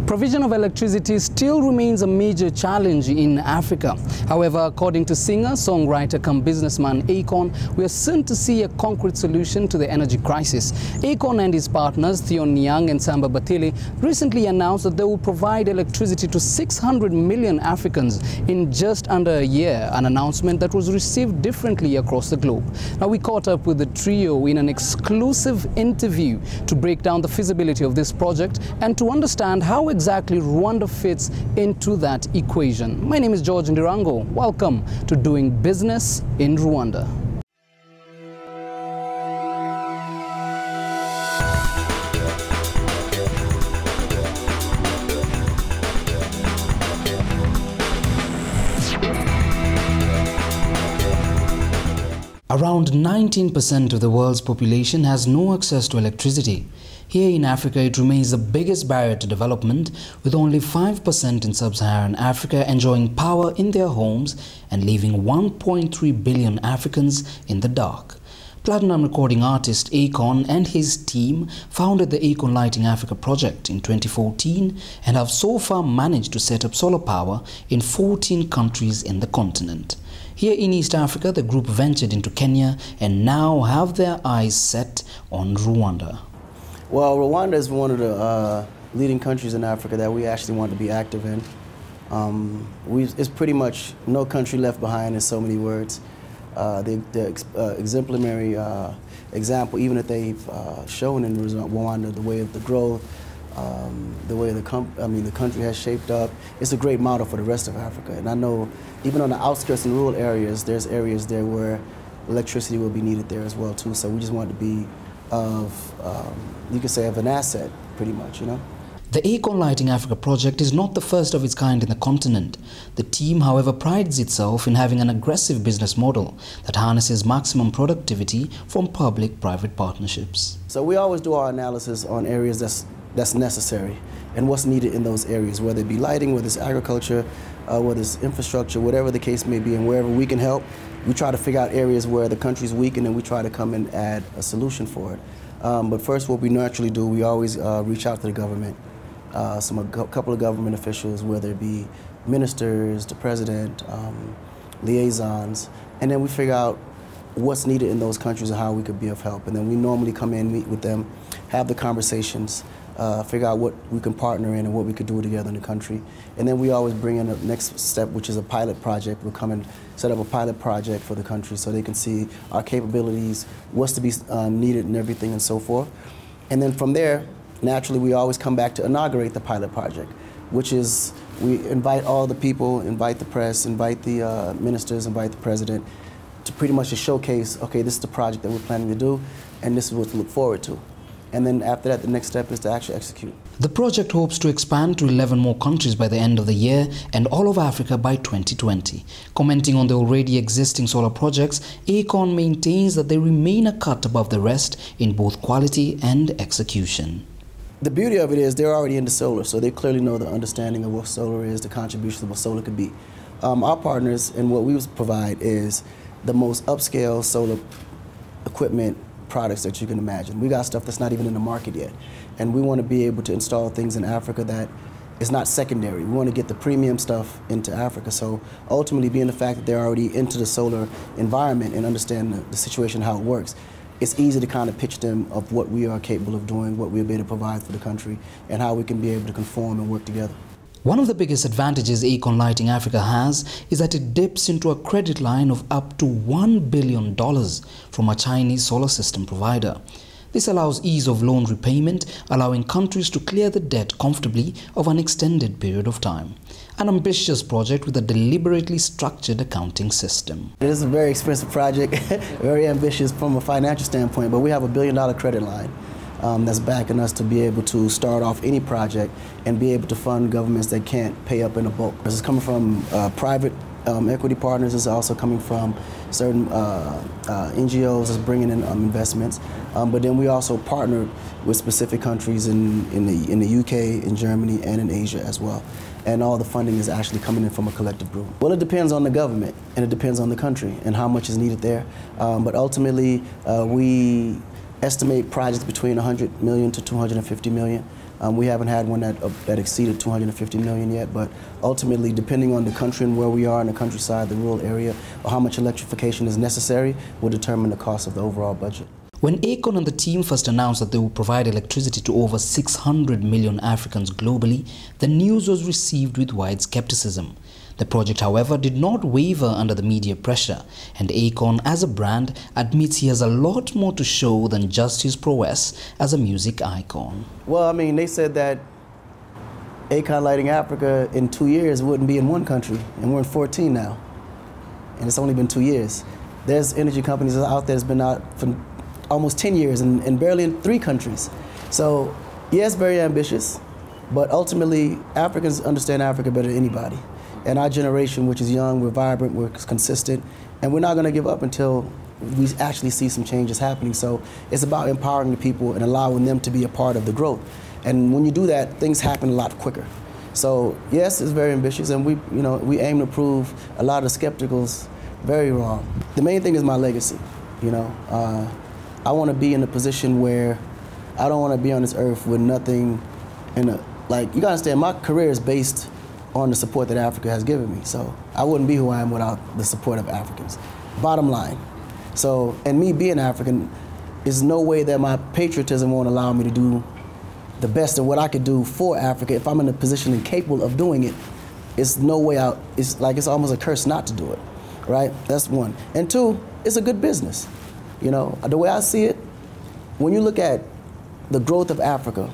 Provision of electricity still remains a major challenge in Africa. However, according to singer, songwriter come businessman Akon, we are soon to see a concrete solution to the energy crisis. Akon and his partners, Thione Niang and Samba Bathily, recently announced that they will provide electricity to 600 million Africans in just under a year, an announcement that was received differently across the globe. Now, we caught up with the trio in an exclusive interview to break down the feasibility of this project and to understand how exactly Rwanda fits into that equation. My name is George Ndirango. Welcome to Doing Business in Rwanda. Around 19% of the world's population has no access to electricity. Here in Africa, it remains the biggest barrier to development, with only 5% in sub-Saharan Africa enjoying power in their homes and leaving 1.3 billion Africans in the dark. Platinum recording artist Akon and his team founded the Akon Lighting Africa project in 2014 and have so far managed to set up solar power in 14 countries in the continent. Here in East Africa, the group ventured into Kenya and now have their eyes set on Rwanda. Well, Rwanda is one of the leading countries in Africa that we actually want to be active in. It's pretty much no country left behind in so many words. The exemplary example, even that they've shown in Rwanda, the way of the growth, the way the country has shaped up, it's a great model for the rest of Africa. And I know even on the outskirts and rural areas, there's areas there where electricity will be needed there as well too. So we just want to be you could say, of an asset, pretty much, you know. The Akon Lighting Africa project is not the first of its kind in the continent. The team, however, prides itself in having an aggressive business model that harnesses maximum productivity from public-private partnerships. So we always do our analysis on areas that's necessary and what's needed in those areas, whether it be lighting, whether it's agriculture, whether it's infrastructure, whatever the case may be, and wherever we can help, we try to figure out areas where the country's weak and then we try to come and add a solution for it. But first, what we naturally do, we always reach out to the government, a couple of government officials, whether it be ministers, the president, liaisons, and then we figure out what's needed in those countries and how we could be of help. And then we normally come in, meet with them, have the conversations, figure out what we can partner in and what we could do together in the country. And then we always bring in the next step, which is a pilot project. We'll come and set up a pilot project for the country so they can see our capabilities, what's to be needed and everything and so forth. And then from there, naturally, we always come back to inaugurate the pilot project, which is we invite all the people, invite the press, invite the ministers, invite the president to pretty much just showcase, okay, this is the project that we're planning to do and this is what to look forward to. And then after that, the next step is to actually execute. The project hopes to expand to 11 more countries by the end of the year and all of Africa by 2020. Commenting on the already existing solar projects, Akon maintains that they remain a cut above the rest in both quality and execution. The beauty of it is they're already into solar, so they clearly know the understanding of what solar is, the contribution of what solar could be. Our partners and what we provide is the most upscale solar equipment products that you can imagine. We got stuff that's not even in the market yet. And we want to be able to install things in Africa that is not secondary. We want to get the premium stuff into Africa. So ultimately, being the fact that they're already into the solar environment and understand the situation, how it works, it's easy to kind of pitch them of what we are capable of doing, what we'll be able to provide for the country, and how we can be able to conform and work together. One of the biggest advantages Akon Lighting Africa has is that it dips into a credit line of up to $1 billion from a Chinese solar system provider. This allows ease of loan repayment, allowing countries to clear the debt comfortably over an extended period of time. An ambitious project with a deliberately structured accounting system. It is a very expensive project, very ambitious from a financial standpoint, but we have a $1 billion credit line that's backing us to be able to start off any project and be able to fund governments that can't pay up in a bulk. This is coming from private equity partners. It's also coming from certain NGOs that's bringing in investments. But then we also partnered with specific countries in the UK, in Germany, and in Asia as well. And all the funding is actually coming in from a collective group. Well, it depends on the government, and it depends on the country and how much is needed there. But ultimately, we estimate projects between 100 million to 250 million. We haven't had one that exceeded 250 million yet, but ultimately, depending on the country and where we are in the countryside, the rural area, or how much electrification is necessary, will determine the cost of the overall budget. When Akon and the team first announced that they would provide electricity to over 600 million Africans globally, the news was received with wide skepticism. The project, however, did not waver under the media pressure, and Akon, as a brand, admits he has a lot more to show than just his prowess as a music icon. Well, I mean, they said that Akon Lighting Africa in 2 years wouldn't be in one country, and we're in 14 now, and it's only been 2 years. There's energy companies out there that's been out for almost 10 years and barely in 3 countries. So, yes, very ambitious, but ultimately, Africans understand Africa better than anybody. And our generation, which is young, we're vibrant, we're consistent, and we're not going to give up until we actually see some changes happening. So it's about empowering the people and allowing them to be a part of the growth. And when you do that, things happen a lot quicker. So yes, it's very ambitious, and we aim to prove a lot of skepticals very wrong. The main thing is my legacy. I want to be in a position where I don't want to be on this earth with nothing. You gotta understand, my career is based on the support that Africa has given me. So I wouldn't be who I am without the support of Africans. Bottom line. So, and me being African, is no way that my patriotism won't allow me to do the best of what I could do for Africa. If I'm in a position and capable of doing it, it's no way out. It's almost a curse not to do it, right? That's one. And two, it's a good business. The way I see it, when you look at the growth of Africa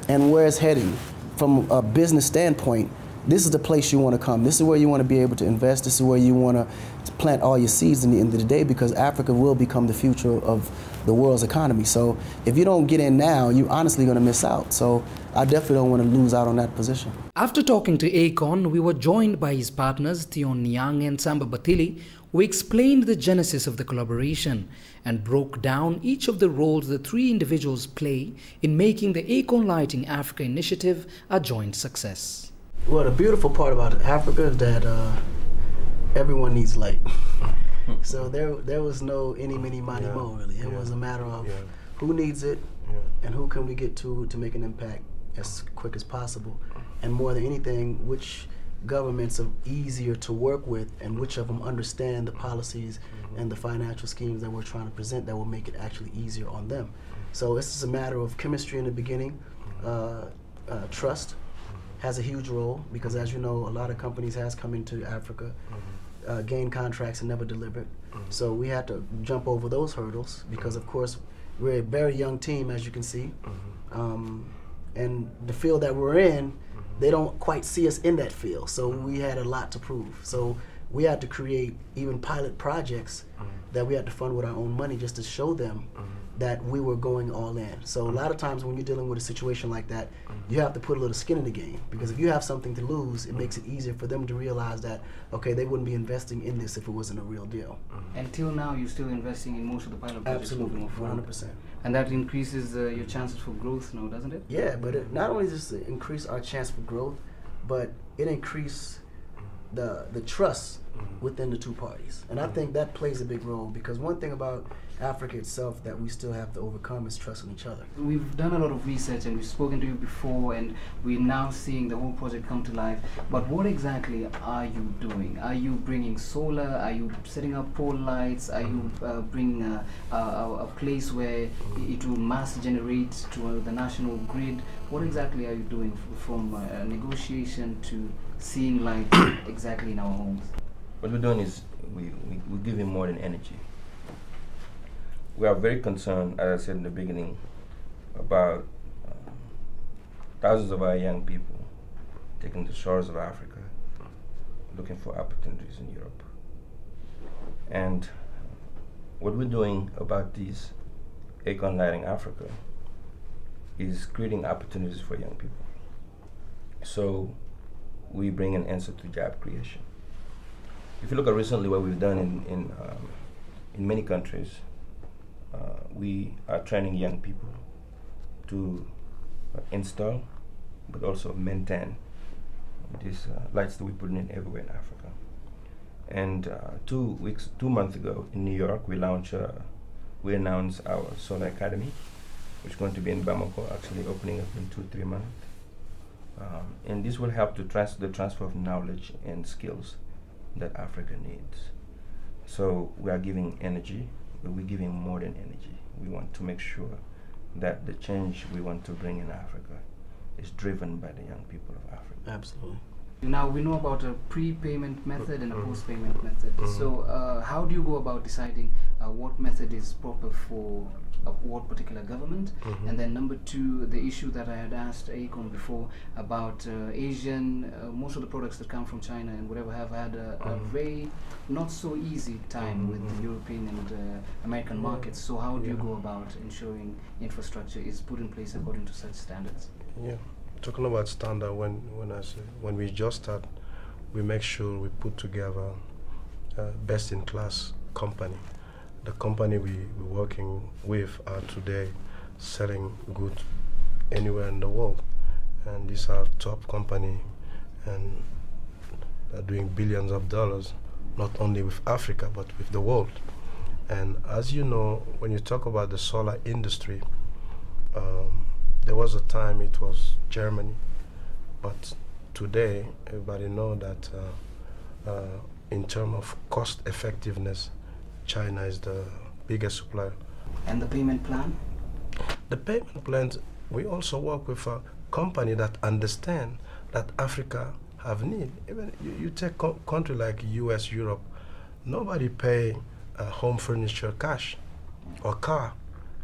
and where it's heading from a business standpoint, this is the place you want to come. This is where you want to be able to invest. This is where you want to plant all your seeds in the end of the day, because Africa will become the future of the world's economy. So if you don't get in now, you're honestly going to miss out. So I definitely don't want to lose out on that position. After talking to Akon, we were joined by his partners, Thione Niang and Samba Bathily, who explained the genesis of the collaboration and broke down each of the roles the 3 individuals play in making the Akon Lighting Africa initiative a joint success. Well, the beautiful part about Africa is that everyone needs light. So there was no any, mini, money, mo, really. It was a matter of who needs it and who can we get to make an impact as quick as possible. And more than anything, which governments are easier to work with and which of them understand the policies and the financial schemes that we're trying to present that will make it actually easier on them. So this is a matter of chemistry in the beginning, trust has a huge role, because as you know, a lot of companies has come into Africa, gained contracts and never delivered. So we had to jump over those hurdles because of course we're a very young team, as you can see. And the field that we're in, they don't quite see us in that field. So we had a lot to prove. So we had to create even pilot projects that we had to fund with our own money just to show them that we were going all in. So a lot of times when you're dealing with a situation like that, you have to put a little skin in the game, because if you have something to lose, it makes it easier for them to realize that, okay, they wouldn't be investing in this if it wasn't a real deal. Until now, you're still investing in most of the pilot projects? Absolutely, 100%. And that increases your chances for growth now, doesn't it? Yeah, but it not only does it increase our chance for growth, but it increases the trust within the 2 parties. And I think that plays a big role, because one thing about Africa itself that we still have to overcome is trust in each other. We've done a lot of research and we've spoken to you before, and we're now seeing the whole project come to life. But what exactly are you doing? Are you bringing solar? Are you setting up pole lights? Are you bringing a place where it will mass generate to the national grid? What exactly are you doing from negotiation to seeing light exactly in our homes? What we're doing is we give him more than energy. We are very concerned, as I said in the beginning, about thousands of our young people taking the shores of Africa, looking for opportunities in Europe. And what we're doing about this Akon Lighting Africa is creating opportunities for young people. So we bring an answer to job creation. If you look at recently what we've done in many countries, we are training young people to install, but also maintain these lights that we put in everywhere in Africa. And 2 months ago in New York, we announced our Solar Academy, which is going to be in Bamako, actually opening up in 2-3 months. And this will help to the transfer of knowledge and skills that Africa needs. So we are giving energy, but we're giving more than energy. We want to make sure that the change we want to bring in Africa is driven by the young people of Africa. Absolutely. Now we know about a prepayment method and a post-payment method. So how do you go about deciding what method is proper for what particular government? And then number two, the issue that I had asked Akon before about Asian, most of the products that come from China and whatever have had a very not so easy time with the European and American markets. So how do you go about ensuring infrastructure is put in place according to such standards? Yeah, talking about standard, when we just start, we make sure we put together a best-in-class company. The company we're working with are today selling goods anywhere in the world, and these are top company, and they're doing billions of dollars, not only with Africa but with the world. And as you know, when you talk about the solar industry, there was a time it was Germany, but today everybody know that in terms of cost effectiveness, China is the biggest supplier. And the payment plan? The payment plans, we also work with a company that understand that Africa have need. Even you take country like US, Europe, nobody pay home furniture cash or car.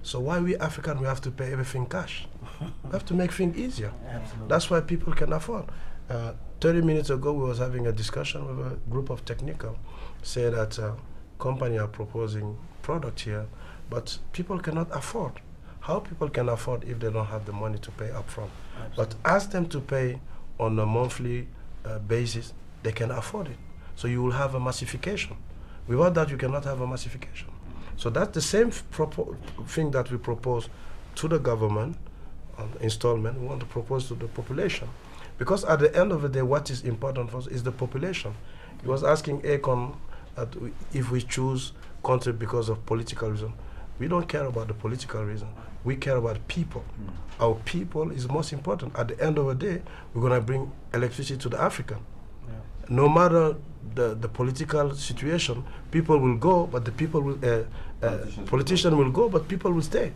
So why we African, we have to pay everything cash? We have to make things easier. Absolutely. That's why people can afford. 30 minutes ago, we was having a discussion with a group of technical, say that company are proposing product here, but people cannot afford. How people can afford if they don't have the money to pay upfront? But ask them to pay on a monthly basis, they can afford it. So you will have a massification. Without that, you cannot have a massification. So that's the same thing that we propose to the government on installment. We want to propose to the population. Because at the end of the day, what is important for us is the population. He was asking Akon if we choose country because of political reason. We don't care about the political reason. We care about people. Our people is most important. At the end of the day, we're going to bring electricity to the African. No matter the political situation, people will go, but the people will, politicians will go, but people will stay.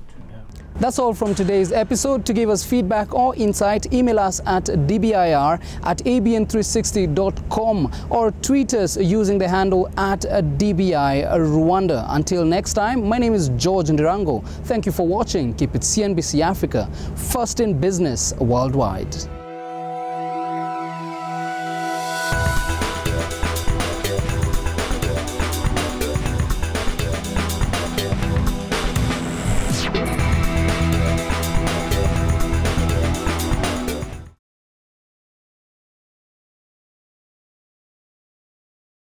That's all from today's episode. To give us feedback or insight, email us at dbir@abn360.com or tweet us using the handle @dbirwanda. Until next time, my name is George Ndirango. Thank you for watching. Keep it CNBC Africa, first in business worldwide.